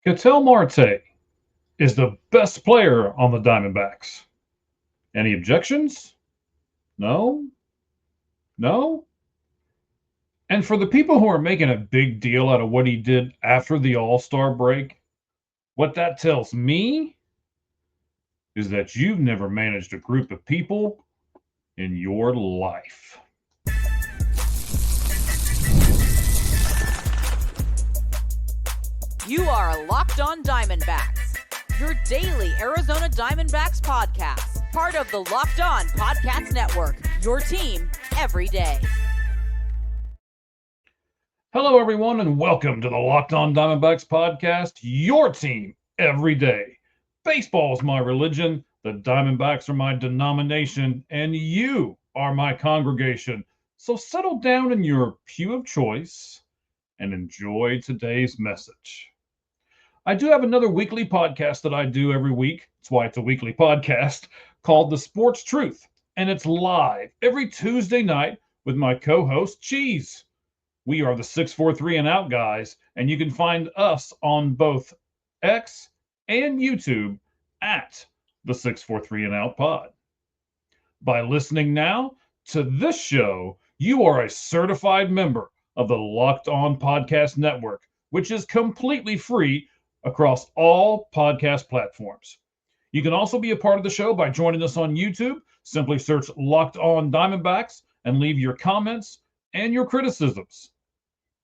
Marte is the best player on the Diamondbacks. Any objections? No? No? And for the people who are making a big deal out of what he did after the All-Star break, what that tells me is that you've never managed a group of people in your life. You are Locked On Diamondbacks, your daily Arizona Diamondbacks podcast, part of the Locked On Podcast Network, your team every day. Hello, everyone, and welcome to the Locked On Diamondbacks podcast, your team every day. Baseball is my religion, the Diamondbacks are my denomination, and you are my congregation. So settle down in your pew of choice and enjoy today's message. I do have another weekly podcast that I do every week. That's why it's a weekly podcast called The Sports Truth. And it's live every Tuesday night with my co-host, Cheese. We are the 643 and Out guys, and you can find us on both X and YouTube at the 643 and Out pod. By listening now to this show, you are a certified member of the Locked On Podcast Network, which is completely free across all podcast platforms. You can also be a part of the show by joining us on YouTube. Simply search Locked On Diamondbacks and leave your comments and your criticisms.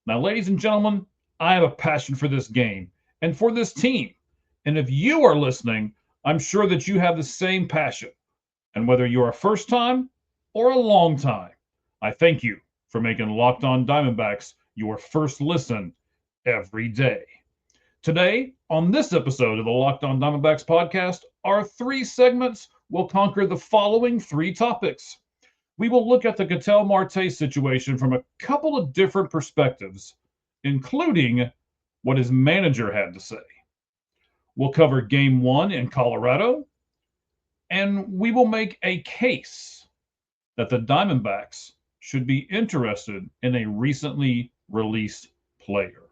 Now, ladies and gentlemen, I have a passion for this game and for this team. And if you are listening, I'm sure that you have the same passion. And whether you're a first time or a long time, I thank you for making Locked On Diamondbacks your first listen every day. Today, on this episode of the Locked On Diamondbacks podcast, our three segments will conquer the following three topics. We will look at the Marte situation from a couple of different perspectives, including what his manager had to say. We'll cover Game 1 in Colorado, and we will make a case that the Diamondbacks should be interested in a recently released player.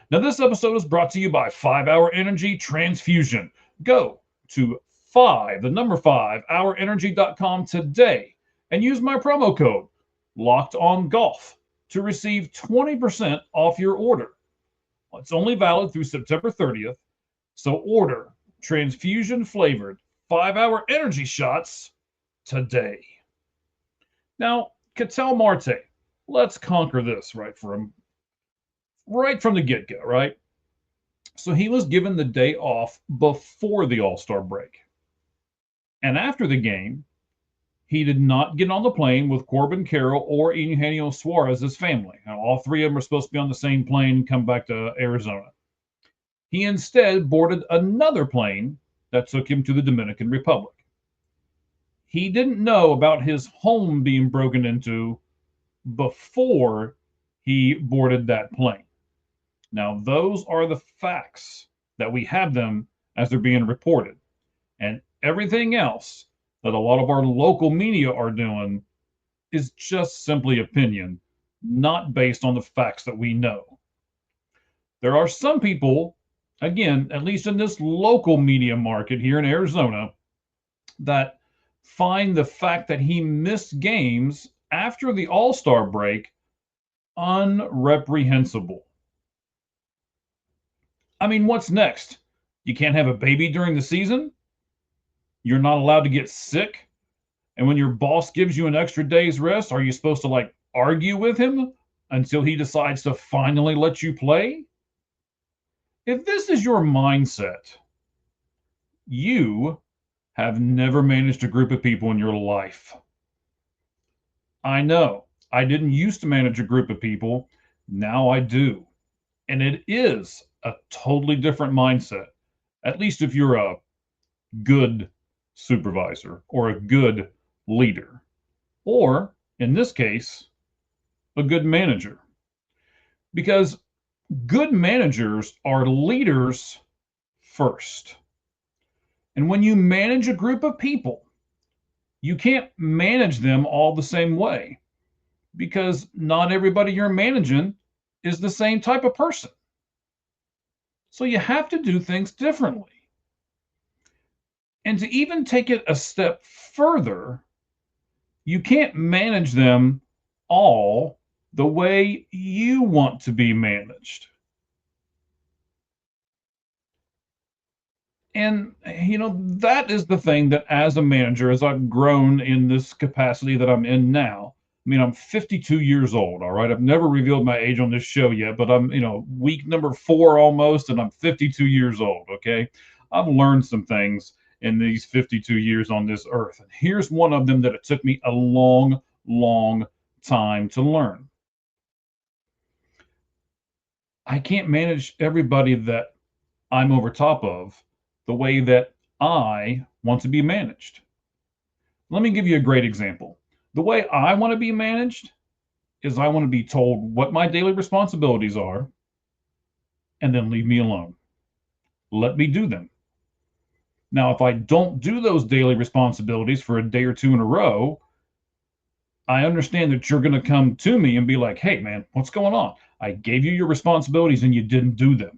Now, this episode is brought to you by 5-Hour Energy Transfusion. Go to 5hourenergy.com today and use my promo code LOCKEDONGOLF to receive 20% off your order. It's only valid through September 30th, so order transfusion-flavored 5-Hour Energy shots today. Now, Marte, let's conquer this right from the get-go, right? So he was given the day off before the All-Star break. And after the game, he did not get on the plane with Corbin Carroll or Eugenio Suarez's family. Now, all three of them were supposed to be on the same plane and come back to Arizona. He instead boarded another plane that took him to the Dominican Republic. He didn't know about his home being broken into before he boarded that plane. Now, those are the facts that we have them as they're being reported. And everything else that a lot of our local media are doing is just simply opinion, not based on the facts that we know. There are some people, again, at least in this local media market here in Arizona, that find the fact that he missed games after the All-Star break unreprehensible. I mean, what's next? You can't have a baby during the season? You're not allowed to get sick? And when your boss gives you an extra day's rest, are you supposed to argue with him until he decides to finally let you play? If this is your mindset, you have never managed a group of people in your life. I know. I didn't used to manage a group of people. Now I do. And it is a totally different mindset, at least if you're a good supervisor or a good leader, or in this case, a good manager. Because good managers are leaders first. And when you manage a group of people, you can't manage them all the same way because not everybody you're managing is the same type of person. So you have to do things differently. And to even take it a step further, you can't manage them all the way you want to be managed. And, that is the thing that as a manager, as I've grown in this capacity that I'm in now, I mean, I'm 52 years old, all right? I've never revealed my age on this show yet, but I'm, week number 4 almost, and I'm 52 years old, okay? I've learned some things in these 52 years on this earth. And here's one of them that it took me a long, long time to learn. I can't manage everybody that I'm over top of the way that I want to be managed. Let me give you a great example. The way I want to be managed is I want to be told what my daily responsibilities are and then leave me alone. Let me do them. Now, if I don't do those daily responsibilities for a day or two in a row, I understand that you're going to come to me and be like, hey, man, what's going on? I gave you your responsibilities and you didn't do them.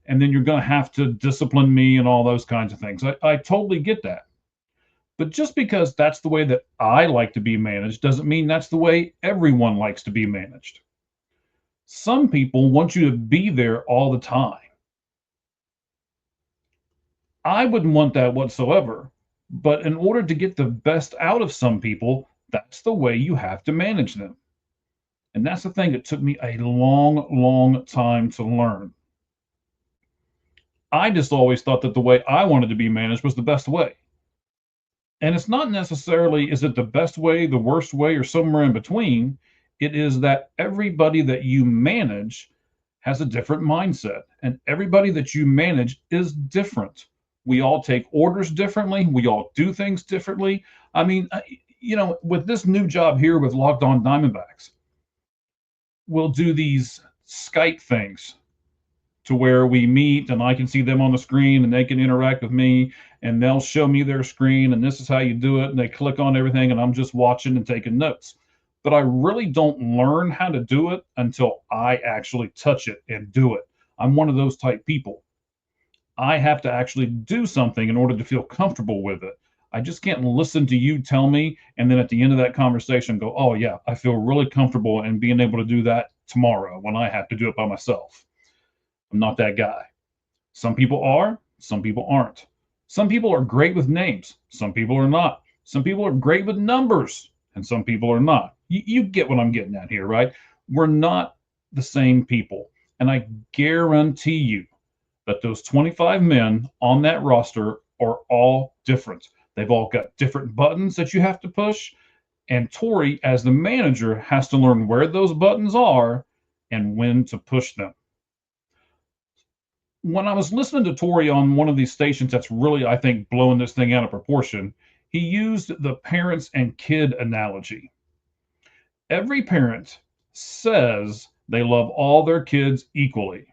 And then you're going to have to discipline me and all those kinds of things. I totally get that. But just because that's the way that I like to be managed doesn't mean that's the way everyone likes to be managed. Some people want you to be there all the time. I wouldn't want that whatsoever. But in order to get the best out of some people, that's the way you have to manage them. And that's the thing that took me a long, long time to learn. I just always thought that the way I wanted to be managed was the best way. And it's not necessarily, is it the best way, the worst way, or somewhere in between? It is that everybody that you manage has a different mindset, and everybody that you manage is different. We all take orders differently. We all do things differently. I mean, with this new job here with Locked On Diamondbacks, we'll do these Skype things to where we meet and I can see them on the screen and they can interact with me and they'll show me their screen and this is how you do it. And they click on everything and I'm just watching and taking notes. But I really don't learn how to do it until I actually touch it and do it. I'm one of those type people. I have to actually do something in order to feel comfortable with it. I just can't listen to you tell me and then at the end of that conversation go, oh yeah, I feel really comfortable in being able to do that tomorrow when I have to do it by myself. I'm not that guy. Some people are, some people aren't. Some people are great with names, some people are not. Some people are great with numbers, and some people are not. You get what I'm getting at here, right? We're not the same people. And I guarantee you that those 25 men on that roster are all different. They've all got different buttons that you have to push. And Tori, as the manager, has to learn where those buttons are and when to push them. When I was listening to Tori on one of these stations that's really, I think, blowing this thing out of proportion, he used the parents and kid analogy. Every parent says they love all their kids equally,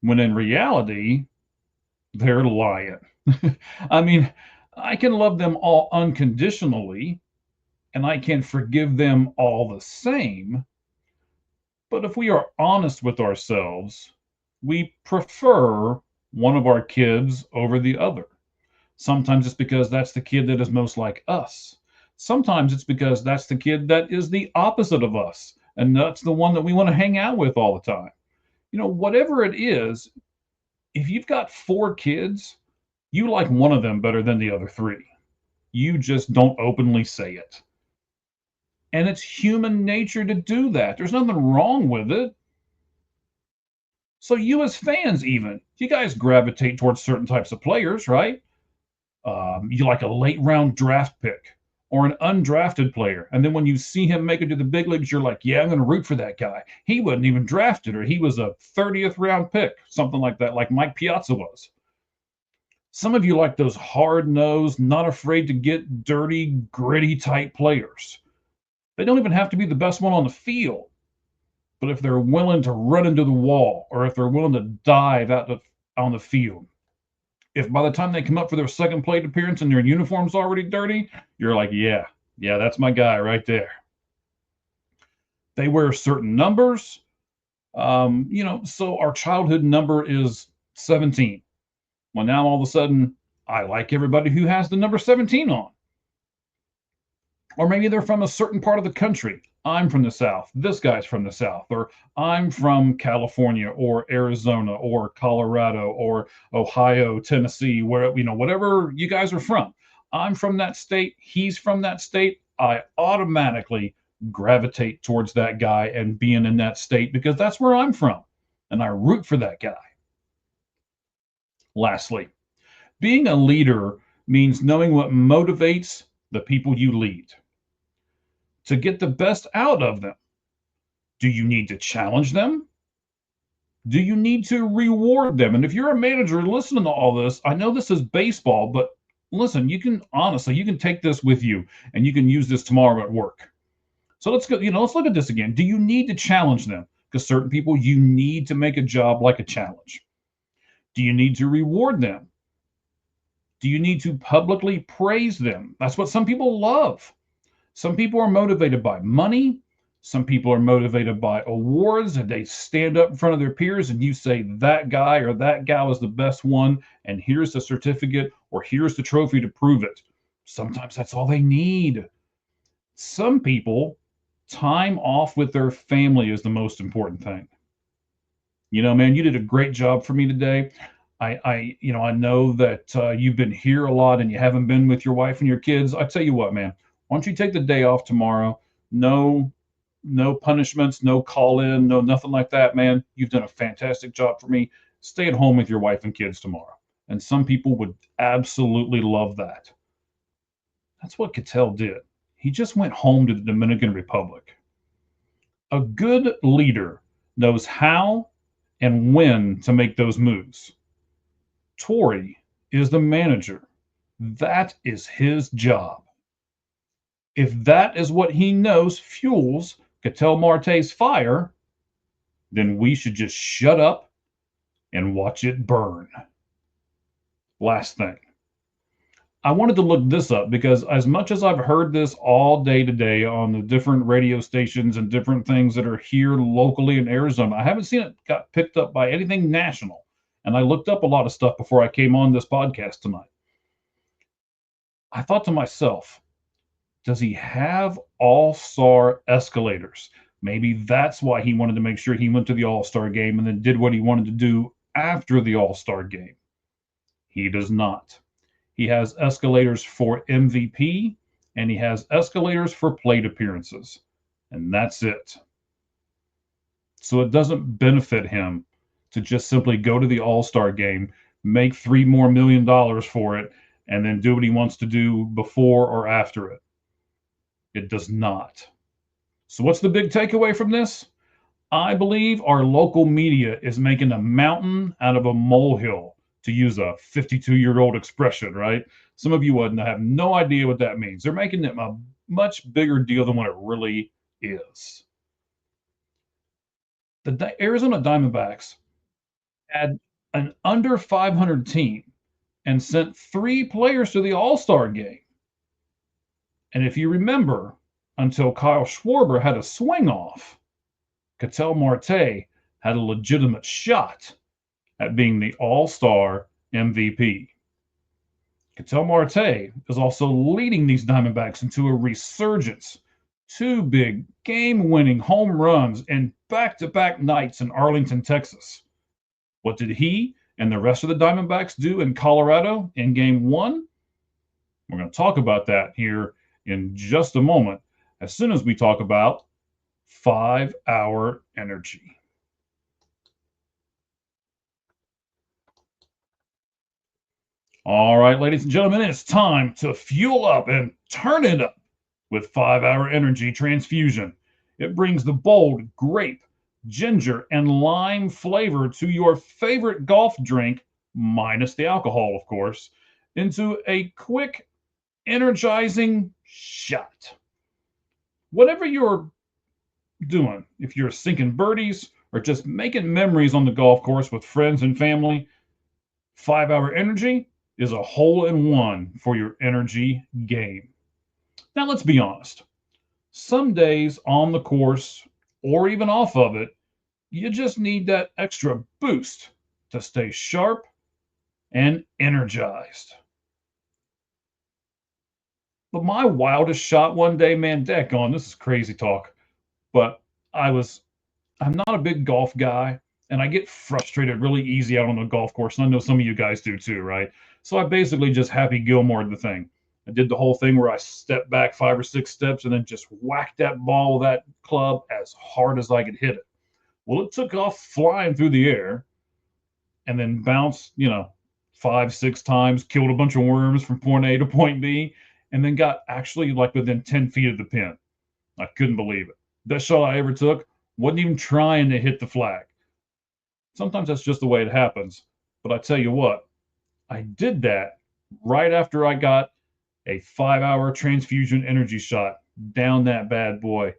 when in reality, they're lying. I mean, I can love them all unconditionally, and I can forgive them all the same. But if we are honest with ourselves, we prefer one of our kids over the other. Sometimes it's because that's the kid that is most like us. Sometimes it's because that's the kid that is the opposite of us, and that's the one that we want to hang out with all the time. Whatever it is, if you've got 4 kids, you like one of them better than the other 3. You just don't openly say it. And it's human nature to do that. There's nothing wrong with it. So you as fans, even, you guys gravitate towards certain types of players, right? You like a late round draft pick or an undrafted player. And then when you see him make it to the big leagues, you're like, yeah, I'm going to root for that guy. He wasn't even drafted, or he was a 30th round pick, something like that, like Mike Piazza was. Some of you like those hard-nosed, not afraid to get dirty, gritty type players. They don't even have to be the best one on the field. But if they're willing to run into the wall, or if they're willing to dive out on the field, if by the time they come up for their second plate appearance and their uniform's already dirty, you're like, yeah, that's my guy right there. They wear certain numbers, So our childhood number is 17. Well, now all of a sudden, I like everybody who has the number 17 on. Or maybe they're from a certain part of the country. I'm from the South. This guy's from the South. Or I'm from California or Arizona or Colorado or Ohio, Tennessee, whatever you guys are from. I'm from that state. He's from that state. I automatically gravitate towards that guy and being in that state because that's where I'm from. And I root for that guy. Lastly, being a leader means knowing what motivates the people you lead. To get the best out of them, do you need to challenge them? Do you need to reward them? And if you're a manager listening to all this, I know this is baseball, but listen, you can take this with you and you can use this tomorrow at work. So let's look at this again. Do you need to challenge them? Because certain people, you need to make a job like a challenge. Do you need to reward them? Do you need to publicly praise them? That's what some people love. Some people are motivated by money. Some people are motivated by awards, and they stand up in front of their peers and you say that guy or that gal is the best one, and here's the certificate or here's the trophy to prove it. Sometimes that's all they need. Some people, time off with their family is the most important thing. Man, you did a great job for me today. I know that you've been here a lot and you haven't been with your wife and your kids. I tell you what, man, why don't you take the day off tomorrow? No punishments, no call in, no nothing like that, man. You've done a fantastic job for me. Stay at home with your wife and kids tomorrow. And some people would absolutely love that. That's what Cattell did. He just went home to the Dominican Republic. A good leader knows how and when to make those moves. Torrey is the manager. That is his job. If that is what he knows fuels Cattell Marte's fire, then we should just shut up and watch it burn. Last thing. I wanted to look this up because as much as I've heard this all day today on the different radio stations and different things that are here locally in Arizona, I haven't seen it got picked up by anything national. And I looked up a lot of stuff before I came on this podcast tonight. I thought to myself, does he have all-star escalators? Maybe that's why he wanted to make sure he went to the all-star game and then did what he wanted to do after the all-star game. He does not. He has escalators for MVP, and he has escalators for plate appearances. And that's it. So it doesn't benefit him to just simply go to the all-star game, make $3 more million for it, and then do what he wants to do before or after it. It does not. So what's the big takeaway from this? I believe our local media is making a mountain out of a molehill, to use a 52-year-old expression, right? Some of you wouldn't have no idea what that means. They're making it a much bigger deal than what it really is. The Arizona Diamondbacks had an under 500 team and sent 3 players to the All-Star game. And if you remember, until Kyle Schwarber had a swing off, Cattell Marte had a legitimate shot at being the All-Star MVP. Cattell Marte is also leading these Diamondbacks into a resurgence. 2 big game-winning home runs in back-to-back nights in Arlington, Texas. What did he and the rest of the Diamondbacks do in Colorado in Game 1? We're going to talk about that here in just a moment, as soon as we talk about 5-hour energy. All right, ladies and gentlemen, it's time to fuel up and turn it up with 5-hour energy transfusion. It brings the bold grape, ginger, and lime flavor to your favorite golf drink, minus the alcohol, of course, into a quick, energizing shot. Whatever you're doing, if you're sinking birdies or just making memories on the golf course with friends and family, 5-hour energy is a hole-in-one for your energy game. Now, let's be honest. Some days on the course or even off of it, You just need that extra boost to stay sharp and energized. But my wildest shot one day, man, daggone, this is crazy talk, but I was I'm not a big golf guy, and I get frustrated really easy out on the golf course, and I know some of you guys do too, right? So I basically just Happy Gilmore the thing. I did the whole thing where I stepped back 5 or 6 steps and then just whacked that ball with that club as hard as I could hit it. Well, it took off flying through the air and then bounced, 5, 6 times, killed a bunch of worms from point A to point B, and then got actually like within 10 feet of the pin. I couldn't believe it. Best shot I ever took. Wasn't even trying to hit the flag. Sometimes that's just the way it happens. But I tell you what, I did that right after I got a 5-hour transfusion energy shot down that bad boy,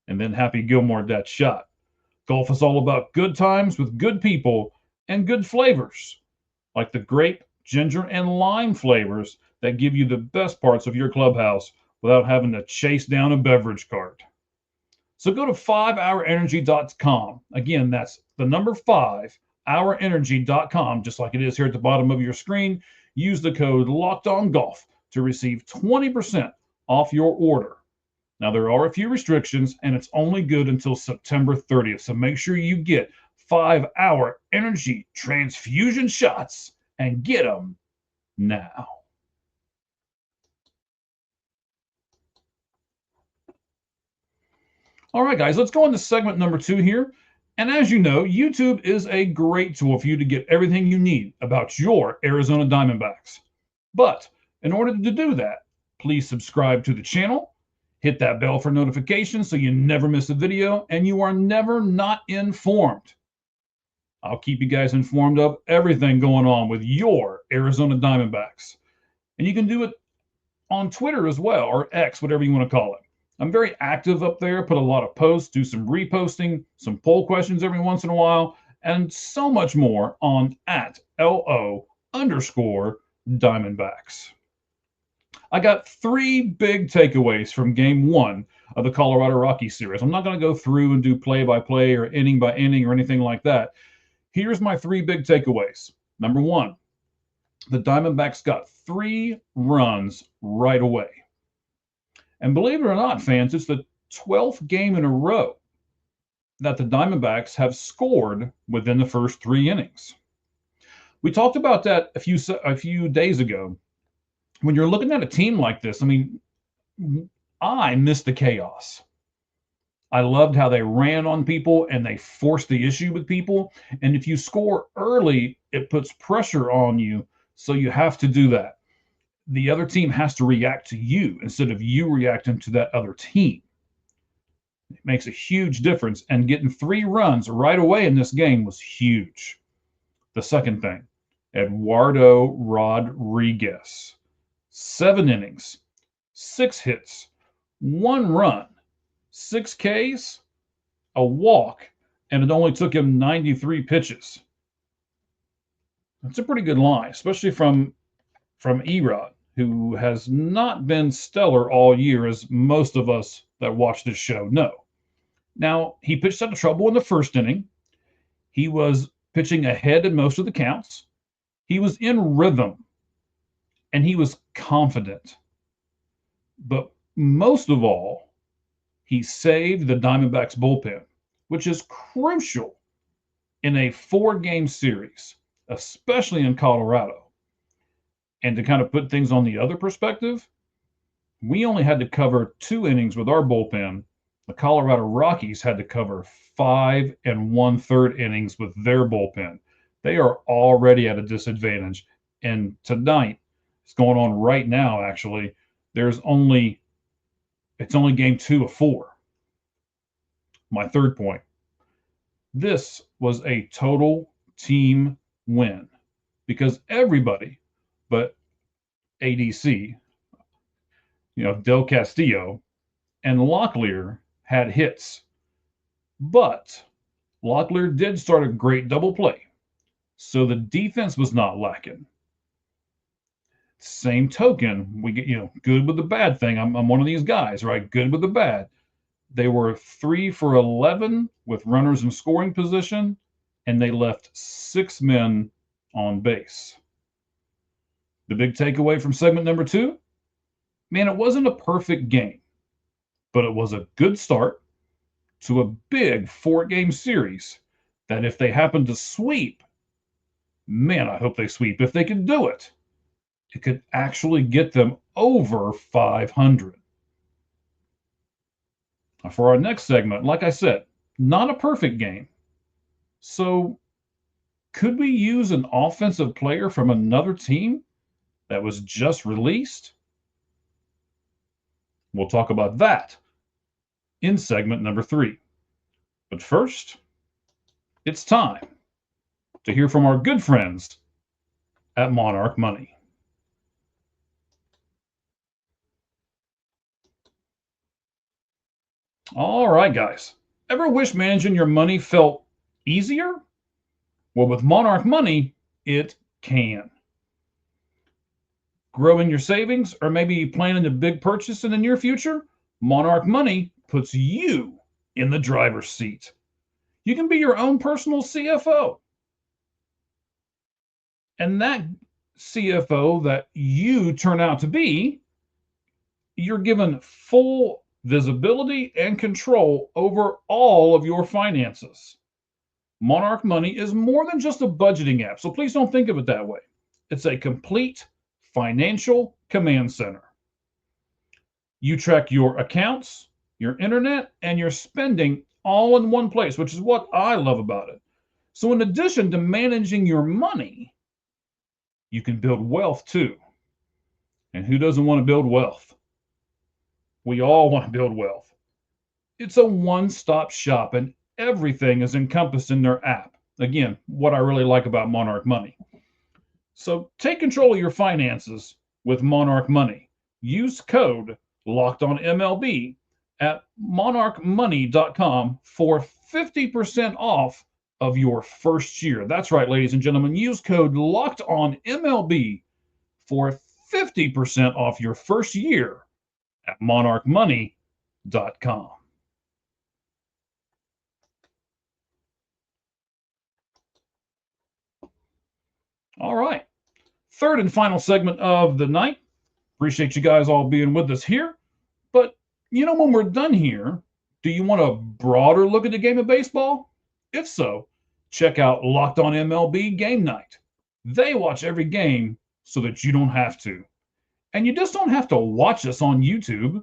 and then Happy Gilmore that shot. Golf is all about good times with good people and good flavors, like the grape, ginger, and lime flavors that give you the best parts of your clubhouse without having to chase down a beverage cart. So go to 5hourenergy.com. Again, that's the number 5hourenergy.com, just like it is here at the bottom of your screen. Use the code LOCKEDONGOLF to receive 20% off your order. Now, there are a few restrictions, and it's only good until September 30th. So make sure you get 5-hour energy transfusion shots and get them now. All right, guys, let's go into segment number 2 here. And as you know, YouTube is a great tool for you to get everything you need about your Arizona Diamondbacks. But in order to do that, please subscribe to the channel, hit that bell for notifications so you never miss a video and you are never not informed. I'll keep you guys informed of everything going on with your Arizona Diamondbacks. And you can do it on Twitter as well, or X, whatever you want to call it. I'm very active up there, put a lot of posts, do some reposting, some poll questions every once in a while, and so much more on @LO_Diamondbacks. I got 3 big takeaways from game 1 of the Colorado Rockies series. I'm not going to go through and do play-by-play or inning by inning or anything like that. Here's my 3 big takeaways. Number 1, the Diamondbacks got 3 runs right away. And believe it or not, fans, it's the 12th game in a row that the Diamondbacks have scored within the first 3 innings. We talked about that a few days ago. When you're looking at a team like this, I mean, I miss the chaos. I loved how they ran on people and they forced the issue with people. And if you score early, it puts pressure on you. So you have to do that. The other team has to react to you instead of you reacting to that other team. It makes a huge difference. And getting 3 runs right away in this game was huge. The second thing, Eduardo Rodriguez. 7 innings, 6 hits, 1 run, 6 Ks, a walk, and it only took him 93 pitches. That's a pretty good line, especially from Erod, who has not been stellar all year, as most of us that watch this show know. Now, he pitched out of trouble in the first inning. He was pitching ahead in most of the counts. He was in rhythm, and he was confident. But most of all, he saved the Diamondbacks bullpen, which is crucial in a 4-game series, especially in Colorado. And to kind of put things on the other perspective, we only had to cover 2 innings with our bullpen. The Colorado Rockies had to cover 5 1/3 innings with their bullpen. They are already at a disadvantage. And tonight, it's going on right now, actually, it's only game 2 of 4. My third point, this was a total team win because everybody but ADC, Del Castillo, and Locklear had hits. But Locklear did start a great double play, so the defense was not lacking. Same token, we get, good with the bad thing. I'm one of these guys, right? Good with the bad. They were 3 for 11 with runners in scoring position, and they left 6 men on base. The big takeaway from segment number 2, man, it wasn't a perfect game, but it was a good start to a big 4-game series that if they happen to sweep, man, I hope they sweep. If they can do it, it could actually get them over 500. For our next segment, like I said, not a perfect game. So could we use an offensive player from another team that was just released? We'll talk about that in segment number 3. But first, it's time to hear from our good friends at Monarch Money. All right, guys. Ever wish managing your money felt easier? Well, with Monarch Money, it can. Growing your savings or maybe planning a big purchase in the near future? Monarch Money puts you in the driver's seat. You can be your own personal CFO. And that CFO that you turn out to be, you're given full visibility and control over all of your finances. Monarch Money is more than just a budgeting app, so please don't think of it that way. It's a complete financial command center. You track your accounts, your internet, and your spending all in one place, which is what I love about it. So in addition to managing your money, you can build wealth too. And who doesn't want to build wealth? We all want to build wealth. It's a one-stop shop and everything is encompassed in their app. Again, what I really like about Monarch Money. So take control of your finances with Monarch Money. Use code LOCKEDONMLB at monarchmoney.com for 50% off of your first year. That's right, ladies and gentlemen. Use code LOCKEDONMLB for 50% off your first year at monarchmoney.com. All right. Third and final segment of the night. Appreciate you guys all being with us here. But, when we're done here, do you want a broader look at the game of baseball? If so, check out Locked On MLB Game Night. They watch every game so that you don't have to. And you just don't have to watch us on YouTube.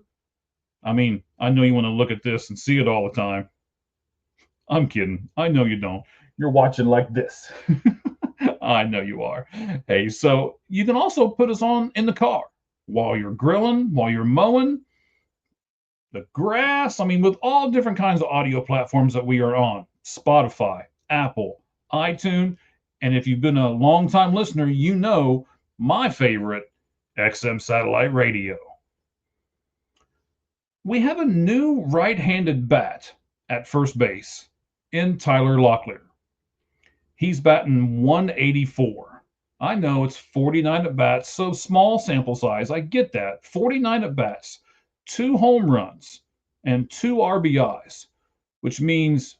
I mean, I know you want to look at this and see it all the time. I'm kidding. I know you don't. You're watching like this. I know you are. Hey, so you can also put us on in the car while you're grilling, while you're mowing, the grass. I mean, with all different kinds of audio platforms that we are on, Spotify, Apple, iTunes, and if you've been a long-time listener, you know my favorite, XM Satellite Radio. We have a new right-handed bat at first base in Tyler Locklear. He's batting 184. I know it's 49 at-bats, so small sample size. I get that. 49 at-bats, 2 home runs, and 2 RBIs, which means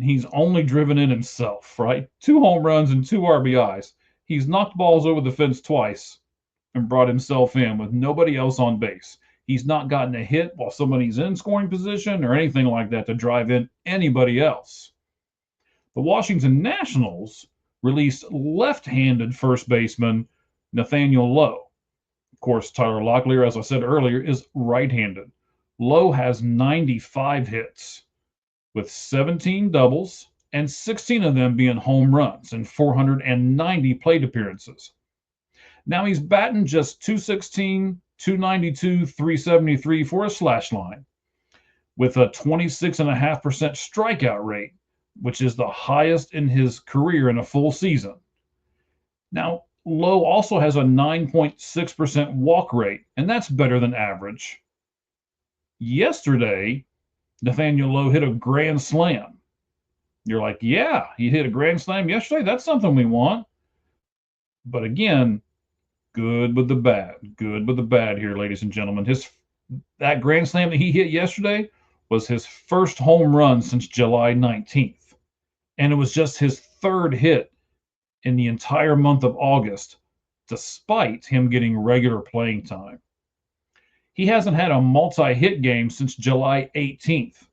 he's only driven in himself, right? 2 home runs and 2 RBIs. He's knocked balls over the fence twice and brought himself in with nobody else on base. He's not gotten a hit while somebody's in scoring position or anything like that to drive in anybody else. The Washington Nationals released left-handed first baseman Nathaniel Lowe. Of course, Tyler Locklear, as I said earlier, is right-handed. Lowe has 95 hits, with 17 doubles and 16 of them being home runs and 490 plate appearances. Now he's batting just .216, .292, .373 for a slash line, with a 26.5% strikeout rate, which is the highest in his career in a full season. Now, Lowe also has a 9.6% walk rate, and that's better than average. Yesterday, Nathaniel Lowe hit a grand slam. You're like, yeah, he hit a grand slam yesterday? That's something we want. But again, good with the bad. Good with the bad here, ladies and gentlemen. That grand slam that he hit yesterday was his first home run since July 19th. And it was just his third hit in the entire month of August, despite him getting regular playing time. He hasn't had a multi-hit game since July 18th.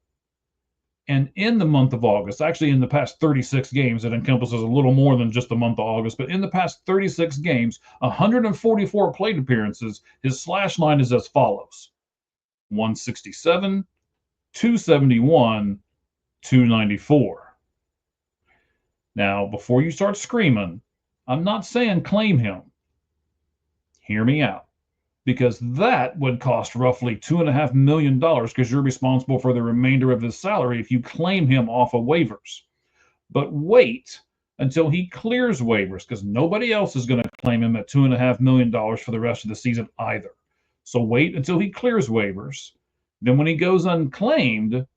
And in the month of August, actually in the past 36 games, it encompasses a little more than just the month of August, but in the past 36 games, 144 plate appearances, his slash line is as follows: 167, 271, 294. Now, before you start screaming, I'm not saying claim him. Hear me out. Because that would cost roughly $2.5 million, because you're responsible for the remainder of his salary if you claim him off of waivers. But wait until he clears waivers, because nobody else is going to claim him at $2.5 million for the rest of the season either. So wait until he clears waivers. Then when he goes unclaimed,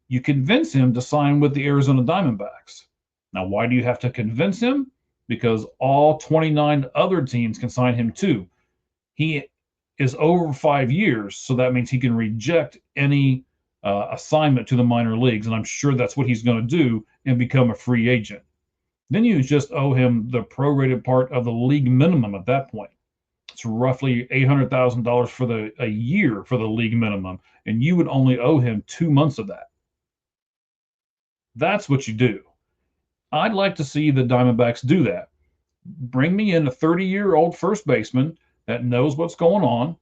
you convince him to sign with the Arizona Diamondbacks. Now, why do you have to convince him? Because all 29 other teams can sign him too. He is over 5 years, so that means he can reject any assignment to the minor leagues, and I'm sure that's what he's going to do and become a free agent. Then you just owe him the prorated part of the league minimum at that point. It's roughly $800,000 for a year for the league minimum, and you would only owe him 2 months of that. That's what you do. I'd like to see the Diamondbacks do that. Bring me in a 30-year-old first baseman that knows what's going on,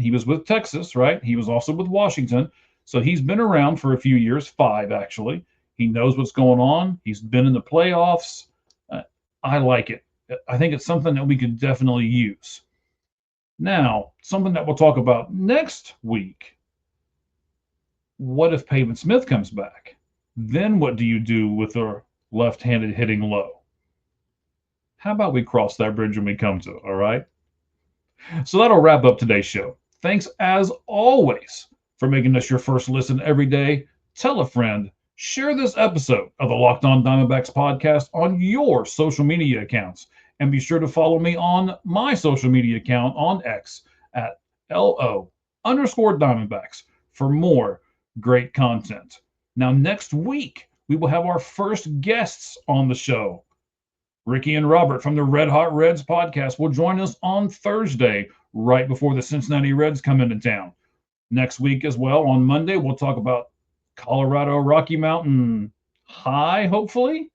he was with Texas, right? He was also with Washington. So he's been around for a few years, 5 actually. He knows what's going on. He's been in the playoffs. I like it. I think it's something that we could definitely use. Now, something that we'll talk about next week. What if Pavin Smith comes back? Then what do you do with a left-handed hitting low? How about we cross that bridge when we come to it, all right? So that'll wrap up today's show. Thanks, as always, for making us your first listen every day. Tell a friend. Share this episode of the Locked On Diamondbacks podcast on your social media accounts. And be sure to follow me on my social media account on X at LO_Diamondbacks for more great content. Now, next week, we will have our first guests on the show. Ricky and Robert from the Red Hot Reds podcast will join us on Thursday, right before the Cincinnati Reds come into town. Next week as well, on Monday, we'll talk about Colorado Rocky Mountain High, hopefully.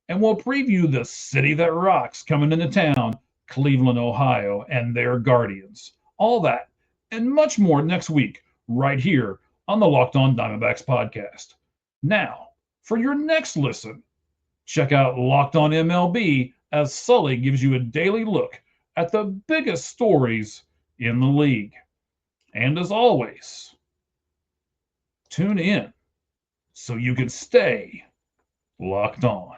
And we'll preview the city that rocks coming into town, Cleveland, Ohio, and their Guardians. All that and much more next week, right here on the Locked On Diamondbacks podcast. Now, for your next listen, check out Locked On MLB, as Sully gives you a daily look at the biggest stories in the league. And as always, tune in so you can stay locked on.